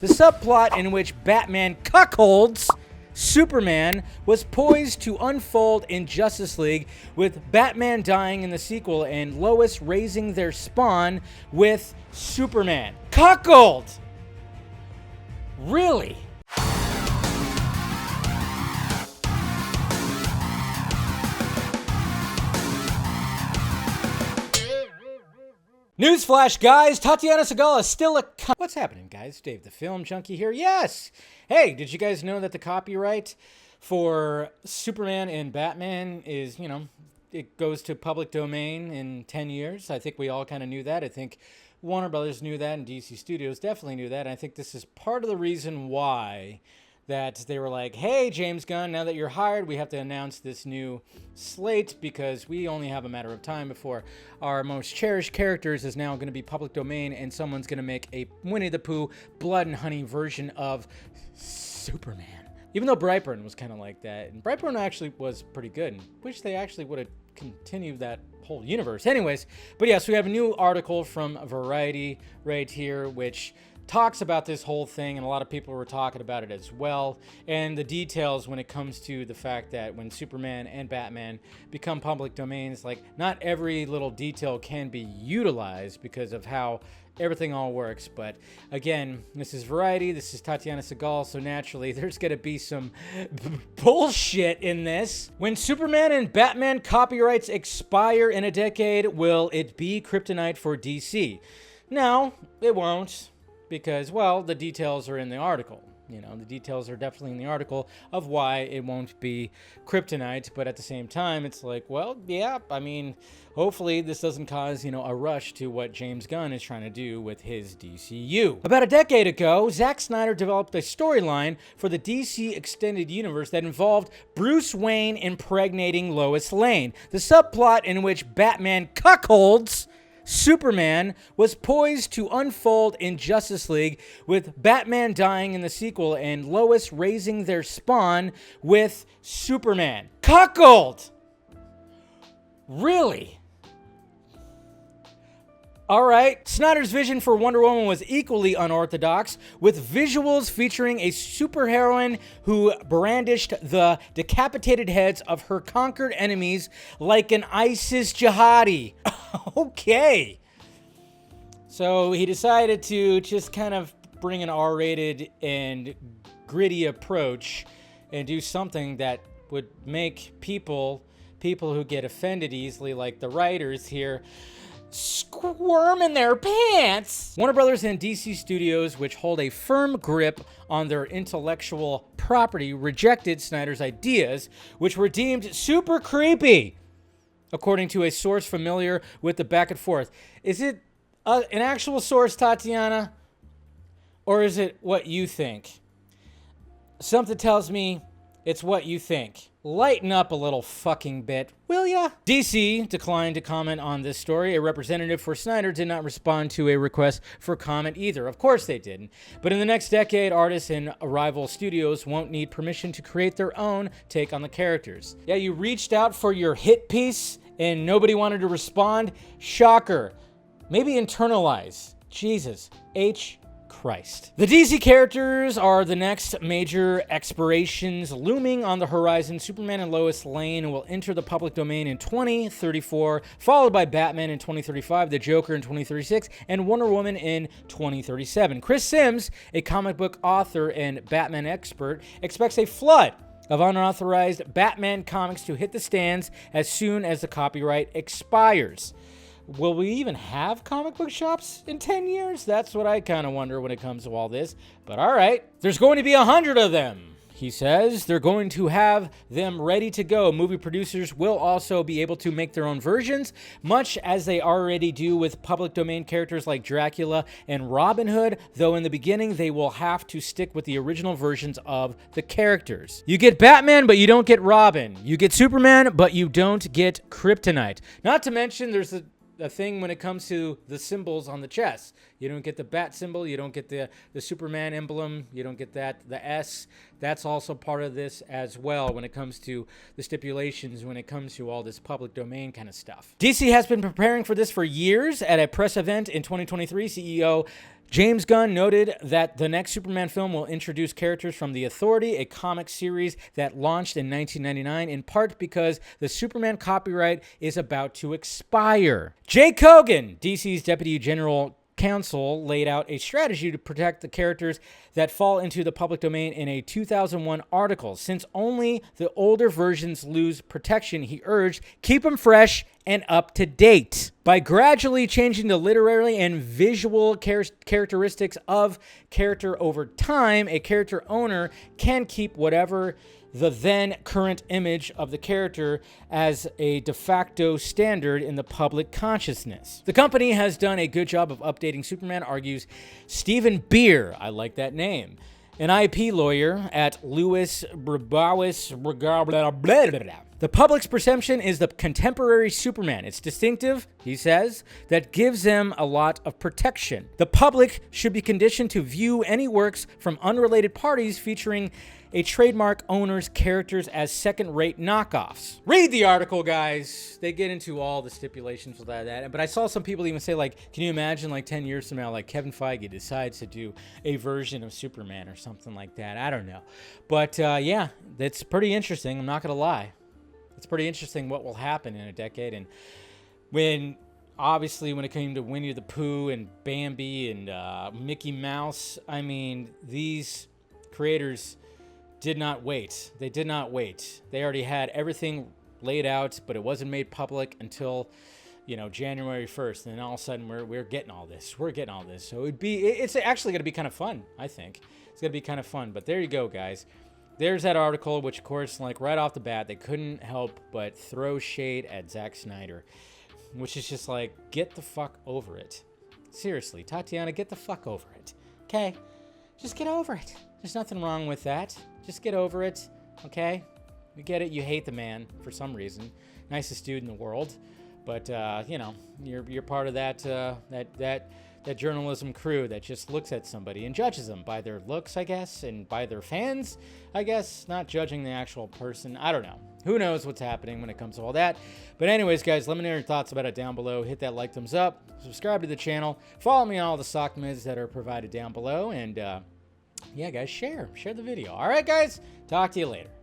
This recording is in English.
The subplot in which Batman cuckolds Superman was poised to unfold in Justice League, with Batman dying in the sequel and Lois raising their spawn with Superman. Cuckold! Really? Newsflash, guys, Tatiana Segala is still a What's happening, guys? Dave the Film Junkie here. Yes! Hey, did you guys know that the copyright for Superman and Batman is, it goes to public domain in 10 years? I think we all kind of knew that. I think Warner Brothers knew that, and DC Studios definitely knew that. And I think this is part of the reason why that they were like, hey, James Gunn, now that you're hired, we have to announce this new slate because we only have a matter of time before our most cherished characters is now going to be public domain and someone's going to make a Winnie the Pooh blood and honey version of Superman. Even though Brightburn was kind of like that. And Brightburn actually was pretty good. And wish they actually would have continued that whole universe. Anyways, but yes, we have a new article from Variety right here, which talks about this whole thing, and a lot of people were talking about it as well, and the details when it comes to the fact that when Superman and Batman become public domains, like, not every little detail can be utilized because of how everything all works. But again, this is Variety, this is Tatiana Segala, so naturally there's gonna be some bullshit in this. When Superman and Batman copyrights expire in a decade, will it be kryptonite for DC? No, it won't. Because, well, the details are in the article. The details are definitely in the article of why it won't be kryptonite. But at the same time, it's like, well, yeah, I mean, hopefully this doesn't cause, a rush to what James Gunn is trying to do with his DCU. About a decade ago, Zack Snyder developed a storyline for the DC Extended Universe that involved Bruce Wayne impregnating Lois Lane. The subplot in which Batman cuckolds Superman was poised to unfold in Justice League, with Batman dying in the sequel and Lois raising their spawn with Superman. Cuckold! Really? Alright, Snyder's vision for Wonder Woman was equally unorthodox, with visuals featuring a superheroine who brandished the decapitated heads of her conquered enemies like an ISIS jihadi. Okay. So he decided to just kind of bring an R-rated and gritty approach and do something that would make people who get offended easily, like the writers here, squirm in their pants. Warner Brothers and DC Studios, which hold a firm grip on their intellectual property, rejected Snyder's ideas, which were deemed super creepy, according to a source familiar with the back and forth. Is it an actual source, Tatiana? Or is it what you think? Something tells me it's what you think. Lighten up a little fucking bit, will ya? DC declined to comment on this story. A representative for Snyder did not respond to a request for comment either. Of course they didn't. But in the next decade, artists and rival studios won't need permission to create their own take on the characters. Yeah, you reached out for your hit piece and nobody wanted to respond? Shocker. Maybe internalize. Jesus H. Christ. The DC characters are the next major expirations looming on the horizon. Superman and Lois Lane will enter the public domain in 2034, followed by Batman in 2035, the Joker in 2036, and Wonder Woman in 2037. Chris Sims, a comic book author and Batman expert, expects a flood of unauthorized Batman comics to hit the stands as soon as the copyright expires. Will we even have comic book shops in 10 years? That's what I kind of wonder when it comes to all this. But all right, there's going to be 100 of them, he says. They're going to have them ready to go. Movie producers will also be able to make their own versions, much as they already do with public domain characters like Dracula and Robin Hood, though in the beginning they will have to stick with the original versions of the characters. You get Batman, but you don't get Robin. You get Superman, but you don't get Kryptonite. Not to mention there's a thing when it comes to the symbols on the chest. You don't get the bat symbol. You don't get the Superman emblem. You don't get that, the S. That's also part of this as well when it comes to the stipulations, when it comes to all this public domain kind of stuff. DC has been preparing for this for years. At a press event in 2023, CEO James Gunn noted that the next Superman film will introduce characters from The Authority, a comic series that launched in 1999, in part because the Superman copyright is about to expire. Jake Hogan, DC's Deputy General Counsel, laid out a strategy to protect the characters that fall into the public domain in a 2001 article. Since only the older versions lose protection, he urged, keep them fresh and up to date. By gradually changing the literary and visual characteristics of character over time, a character owner can keep whatever the then current image of the character as a de facto standard in the public consciousness. The company has done a good job of updating Superman, argues Stephen Beer, I like that name, an IP lawyer at Lewis Brabowis. The public's perception is the contemporary Superman. It's distinctive, he says, that gives them a lot of protection. The public should be conditioned to view any works from unrelated parties featuring a trademark owner's characters as second-rate knockoffs. Read the article, guys. They get into all the stipulations with that. But I saw some people even say, like, can you imagine, like, 10 years from now, like, Kevin Feige decides to do a version of Superman or something like that? I don't know. But, yeah, it's pretty interesting. I'm not going to lie. It's pretty interesting what will happen in a decade. And obviously, when it came to Winnie the Pooh and Bambi and Mickey Mouse, I mean, these creators did not wait. They did not wait. They already had everything laid out, but it wasn't made public until, January 1st. And then all of a sudden, we're getting all this. We're getting all this. So it's actually going to be kind of fun, I think. It's going to be kind of fun. But there you go, guys. There's that article, which, of course, like right off the bat, they couldn't help but throw shade at Zack Snyder, which is just like, get the fuck over it. Seriously, Tatiana, get the fuck over it. Okay? Just get over it. There's nothing wrong with that. Just get over it, okay? We get it. You hate the man for some reason. Nicest dude in the world, but you're part of that journalism crew that just looks at somebody and judges them by their looks, I guess, and by their fans, I guess, not judging the actual person. I don't know. Who knows what's happening when it comes to all that? But anyways, guys, let me know your thoughts about it down below. Hit that like, thumbs up, subscribe to the channel, follow me on all the sock mids that are provided down below, and yeah, guys, share the video. All right, guys, talk to you later.